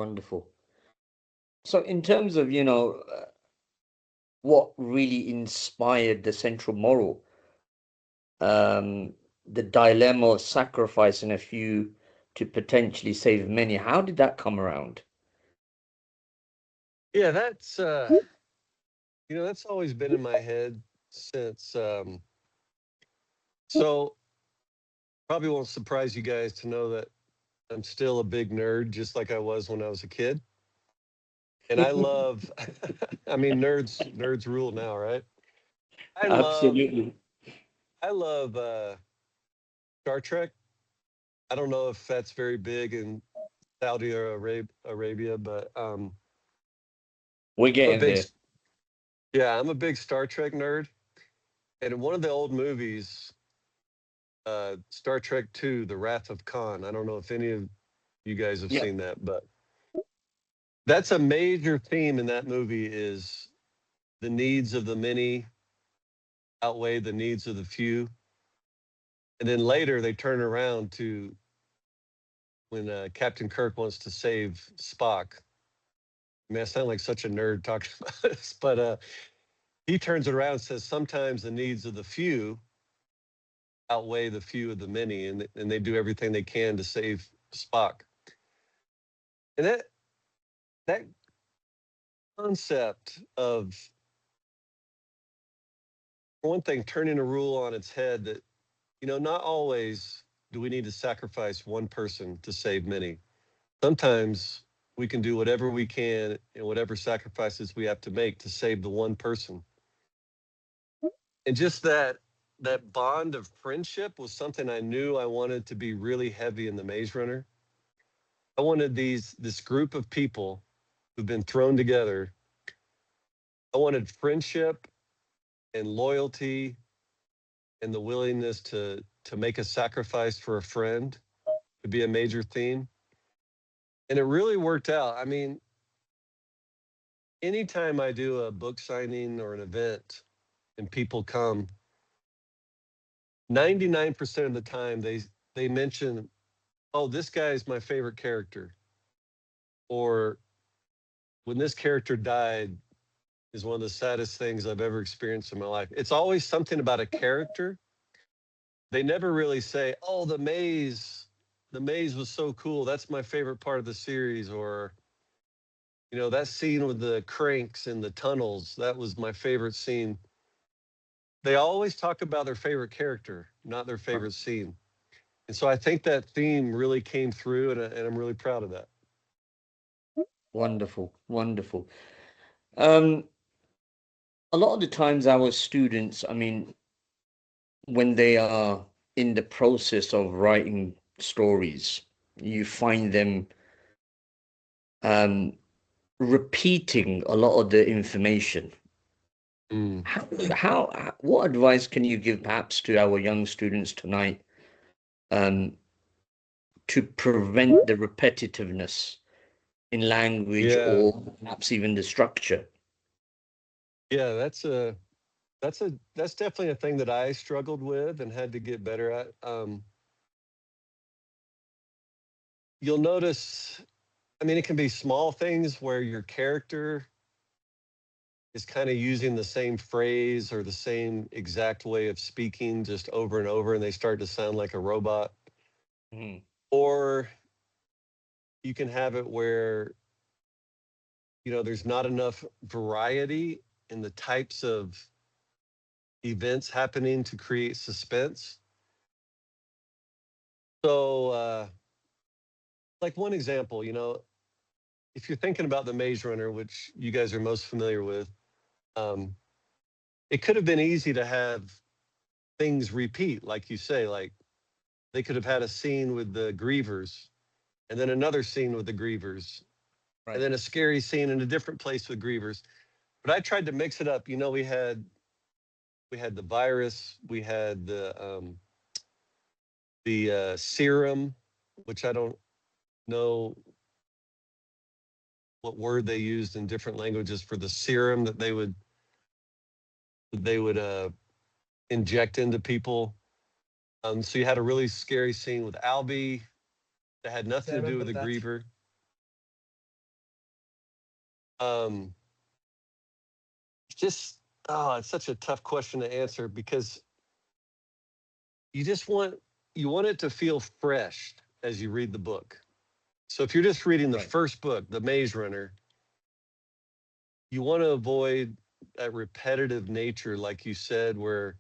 Wonderful. So, in terms of, what really inspired the central moral, um, the dilemma of sacrificing a few to potentially save many, how did that come around? Yeah, that's always been in my head since so probably won't surprise you guys to know that I'm still a big nerd just like I was when I was a kid. And I love I mean nerds rule now, right? I love Absolutely. I love Star Trek. I don't know if that's very big in Arabia, but We're I'm a getting big there. yeah, I'm a big Star Trek nerd. And in one of the old movies, Star Trek 2, The Wrath of Khan. I don't know if any of you guys have Yep. seen that, but that's a major theme in that movie is the needs of the many outweigh the needs of the few. And then later they turn around to when Captain Kirk wants to save Spock. I mean, I sound like such a nerd talking about this, but he turns it around and says sometimes the needs of the few outweigh the few of the many, and they do everything they can to save Spock. And that concept of, for one thing, turning a rule on its head that, not always do we need to sacrifice one person to save many. Sometimes we can do whatever we can and whatever sacrifices we have to make to save the one person. And just that bond of friendship was something I knew I wanted to be really heavy in the Maze Runner. I wanted this group of people who've been thrown together. I wanted friendship and loyalty and the willingness to make a sacrifice for a friend to be a major theme. And it really worked out. I mean, anytime I do a book signing or an event and people come, 99% of the time they mention, "Oh, this guy is my favorite character," or "When this character died is one of the saddest things I've ever experienced in my life." It's always something about a character. They never really say, "Oh, the maze was so cool. That's my favorite part of the series," or that scene with the cranks in the tunnels, that was my favorite scene. They always talk about their favorite character, not their favorite scene. And so I think that theme really came through, and I'm really proud of that. Wonderful. Wonderful. Um, a lot of the times our students, I mean, when they are in the process of writing stories, you find them um, repeating a lot of the information. Mm. What advice can you give perhaps to our young students tonight um, to prevent the repetitiveness in language Yeah, or perhaps even the structure? yeah, that's definitely a thing that I struggled with and had to get better at. You'll notice, I mean, it can be small things where your character is kind of using the same phrase or the same exact way of speaking just over and over, and they start to sound like a robot. Mhm. Or you can have it where, there's not enough variety in the types of events happening to create suspense. So, like one example, if you're thinking about the Maze Runner, which you guys are most familiar with, um, it could have been easy to have things repeat, like you say, like they could have had a scene with the grievers and then another scene with the grievers and Right. then a scary scene in a different place with grievers. But I tried to mix it up. We had the virus, we had the serum, which I don't know what word they used in different languages for the serum that they would inject into people. So you had a really scary scene with Albie that had Yeah, nothing I to do remember with the that. griever. Um, it's just, oh, it's such a tough question to answer because you just you want it to feel fresh as you read the book. So if you're just reading the Right. first book, The Maze Runner, you want to avoid that repetitive nature, like you said, where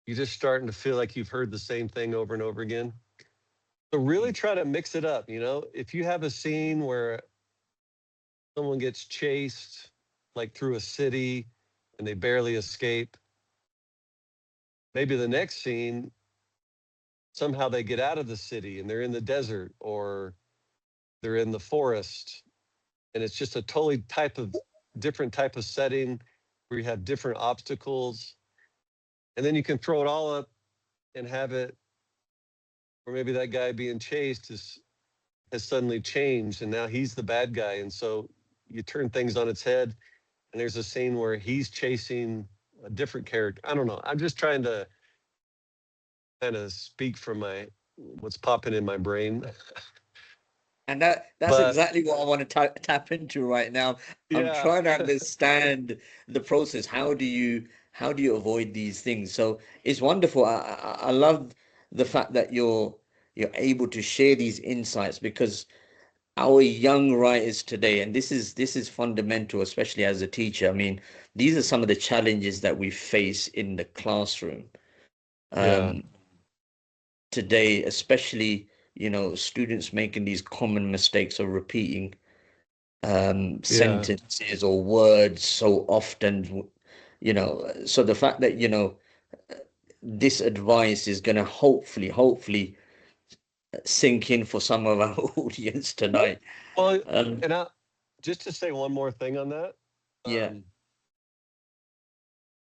you're just starting to feel like you've heard the same thing over and over again. So really Mm. try to mix it up. If you have a scene where someone gets chased like through a city and they barely escape, maybe the next scene, somehow they get out of the city and they're in the desert or they're in the forest. And it's just a totally different type of setting where you have different obstacles. And then you can throw it all up and have it, or maybe that guy being chased has suddenly changed and now he's the bad guy. And so you turn things on its head and there's a scene where he's chasing a different character. I don't know. I'm just trying to kind of speak from what's popping in my brain. And that's But exactly what I want to tap into right now. I'm yeah, trying to understand the process. How do you avoid these things? So it's wonderful. I love the fact that you're able to share these insights because our young writers today, and this is fundamental, especially as a teacher. I mean, these are some of the challenges that we face in the classroom. yeah, Um, Today, especially, students making these common mistakes of repeating yeah. sentences or words so often, so the fact that, this advice is going to hopefully sink in for some of our audience tonight. Well, Um, and just to say one more thing on that, yeah,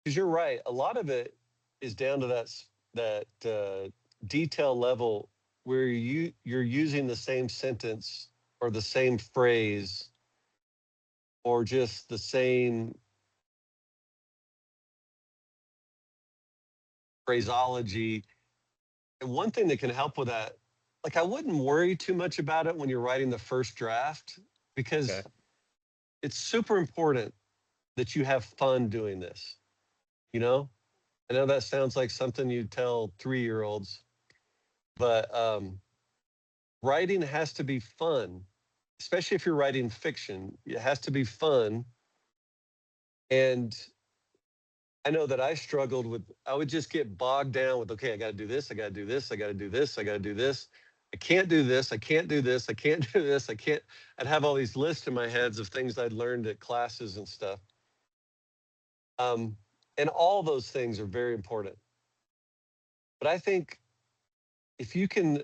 because you're right. A lot of it is down to that detail level where you're using the same sentence or the same phrase or just the same phraseology. And one thing that can help with that, like I wouldn't worry too much about it when you're writing the first draft okay. because it's super important that you have fun doing this. You know, I know that sounds like something you tell 3-year-olds, but writing has to be fun, especially if you're writing fiction. It has to be fun. And I know that I struggled I would just get bogged down with, okay, I got to do this, I got to do this, I got to do this, I got to do this. I can't do this, I can't do this, I can't do this, I can't. I'd have all these lists in my heads of things I'd learned at classes and stuff. Um, and all those things are very important. But I think if you can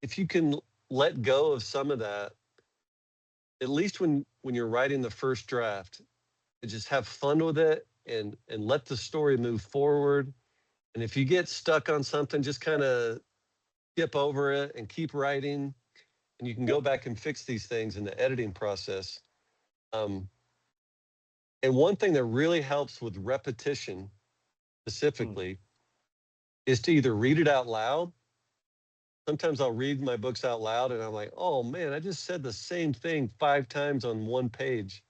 if you can let go of some of that, at least when you're writing the first draft, and just have fun with it and let the story move forward. And if you get stuck on something, just kind of skip over it and keep writing. And you can go back and fix these things in the editing process. Um, and one thing that really helps with repetition Mm. specifically is to either read it out loud. Sometimes I'll read my books out loud and I'm like, oh man, I just said the same thing 5 times on one page.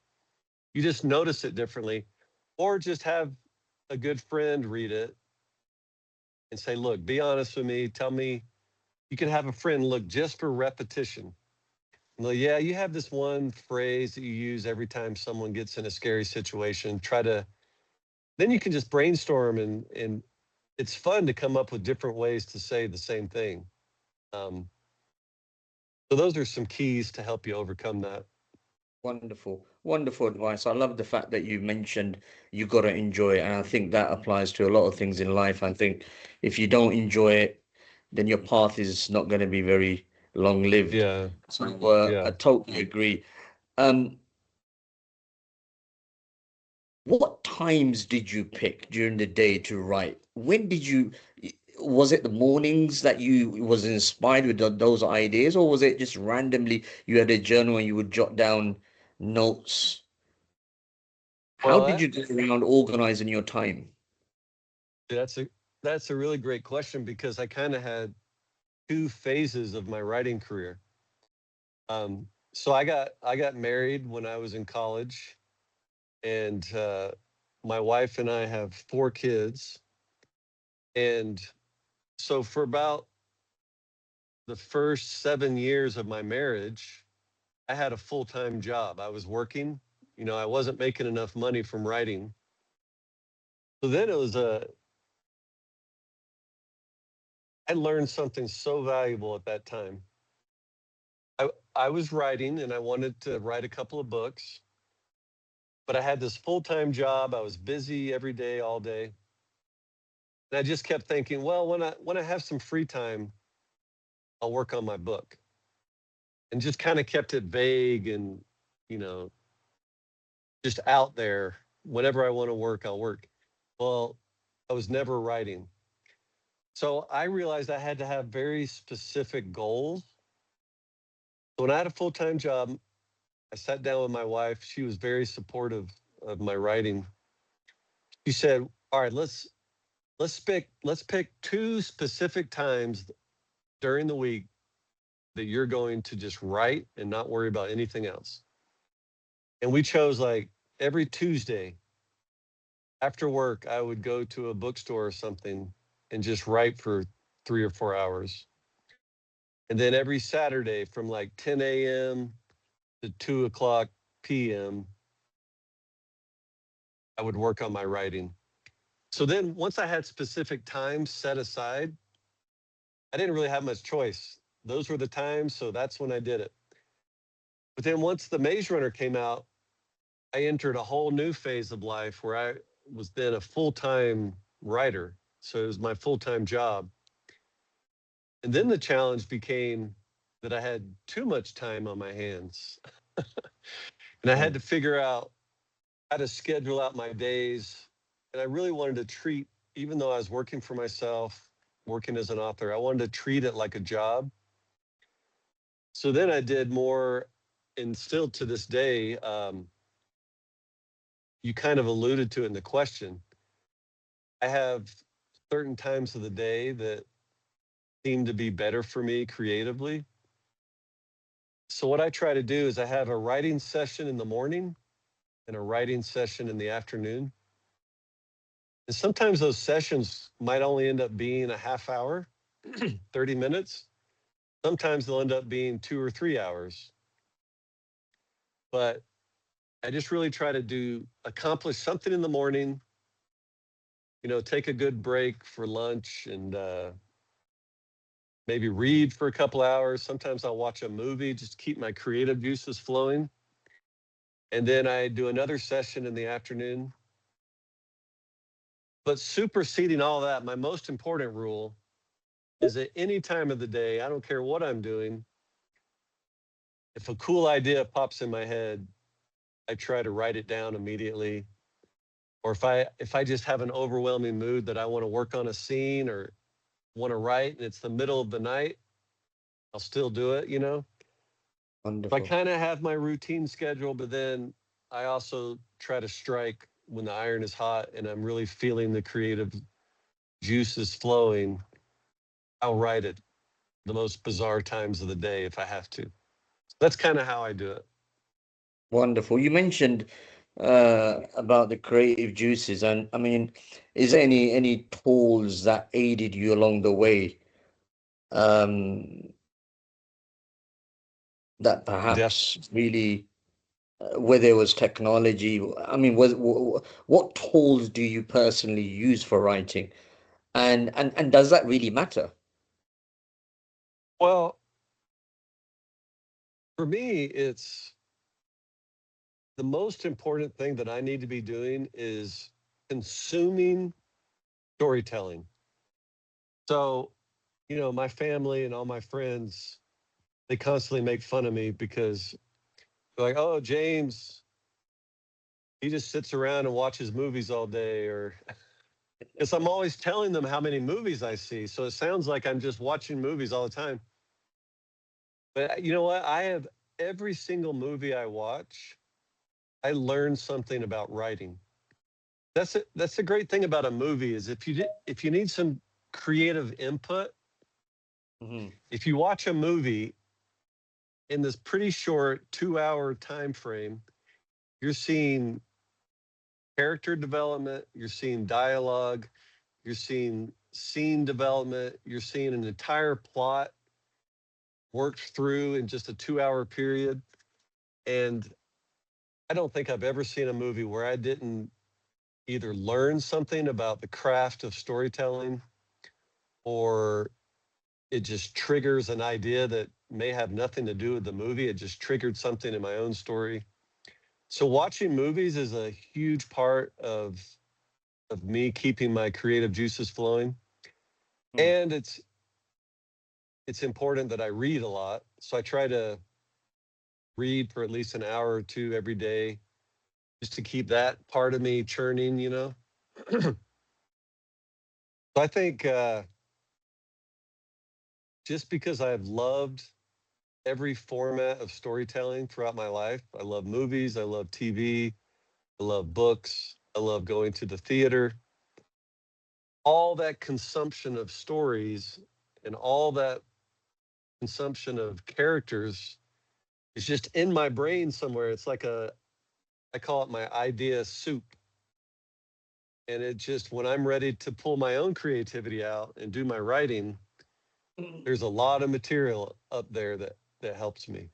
You just notice it differently. Or just have a good friend read it and say, look, be honest with me. Tell me, you can have a friend look just for repetition. Well, yeah, you have this one phrase that you use every time someone gets in a scary situation. Then you can just brainstorm and it's fun to come up with different ways to say the same thing. Um, so those are some keys to help you overcome that. Wonderful, wonderful advice. I love the fact that you mentioned you got to enjoy it, and I think that applies to a lot of things in life. I think if you don't enjoy it, then your path is not going to be very long-lived. Yeah, So I yeah. totally agree. Um, what times did you pick during the day to write? When did you, was it the mornings that you was inspired with those ideas, or was it just randomly you had a journal and you would jot down notes? How Well, did you go around organizing your time? that's a that's a really great question because I kind of had two phases of my writing career. Um, So I got married when I was in college, and my wife and I have 4 kids. And so for about the first 7 years of my marriage, I had a full-time job. I was working. I wasn't making enough money from writing. So then I learned something so valuable at that time. I was writing and I wanted to write a couple of books, but I had this full-time job. I was busy every day, all day. And I just kept thinking, well, when I have some free time, I'll work on my book. And just kind of kept it vague and, you know, just out there. Whenever I want to work, I'll work. Well, I was never writing. So I realized I had to have very specific goals. So when I had a full-time job, I sat down with my wife. She was very supportive of my writing. She said, "All right, let's pick 2 specific times during the week that you're going to just write and not worry about anything else." And we chose like every Tuesday after work, I would go to a bookstore or something and just write for 3 or 4 hours. And then every Saturday from like 10 a.m. to 2 o'clock p.m., I would work on my writing. So then once I had specific times set aside, I didn't really have much choice. Those were the times, so that's when I did it. But then once the Maze Runner came out, I entered a whole new phase of life where I was then a full-time writer. So it was my full-time job. And then the challenge became that I had too much time on my hands. And I had Mm. to figure out how to schedule out my days. And I really wanted to treat, even though I was working for myself, working as an author, I wanted to treat it like a job. So then I did more, and still to this day, you kind of alluded to it in the question. I have certain times of the day that seem to be better for me creatively. So what I try to do is I have a writing session in the morning and a writing session in the afternoon. And sometimes those sessions might only end up being a half hour, 30 minutes. Sometimes they'll end up being 2 or 3 hours. But I just really try to accomplish something in the morning, take a good break for lunch and maybe read for a couple hours. Sometimes I'll watch a movie, just to keep my creative juices flowing. And then I do another session in the afternoon. But superseding all that, my most important rule is at any time of the day, I don't care what I'm doing, if a cool idea pops in my head, I try to write it down immediately. Or if I just have an overwhelming mood that I want to work on a scene or want to write and it's the middle of the night, I'll still do it. I Wonderful. kind of have my routine schedule, but then I also try to strike when the iron is hot and I'm really feeling the creative juices flowing. I'll write it the most bizarre times of the day if I have to. That's kind of how I do it. Wonderful. You mentioned about the creative juices, and I mean, is there any tools that aided you along the way? Um, that Def perhaps really, whether it was technology, I mean, what tools do you personally use for writing? And does that really matter? well, for me, it's the most important thing that I need to be doing is consuming storytelling. So, my family and all my friends, they constantly make fun of me because they're like, "Oh, James, he just sits around and watches movies all day," or because I'm always telling them how many movies I see. So it sounds like I'm just watching movies all the time. But you know what? I have every single movie I watch, I learn something about writing. That's it. That's the great thing about a movie is if you need some creative input, Mhm. if you watch a movie in this pretty short 2-hour time frame, you're seeing character development, you're seeing dialogue, you're seeing scene development, you're seeing an entire plot worked through in just a 2-hour period. And I don't think I've ever seen a movie where I didn't either learn something about the craft of storytelling, or it just triggers an idea that may have nothing to do with the movie. It just triggered something in my own story. So watching movies is a huge part of me keeping my creative juices flowing. Mm. And it's important that I read a lot. So I try to read for at least an hour or two every day just to keep that part of me churning, you know. So I think just because I've loved every format of storytelling throughout my life, I love movies, I love TV, I love books, I love going to the theater. All that consumption of stories and all that consumption of characters is just in my brain somewhere. It's like I call it my idea soup. And it just, when I'm ready to pull my own creativity out and do my writing, there's a lot of material up there that helps me.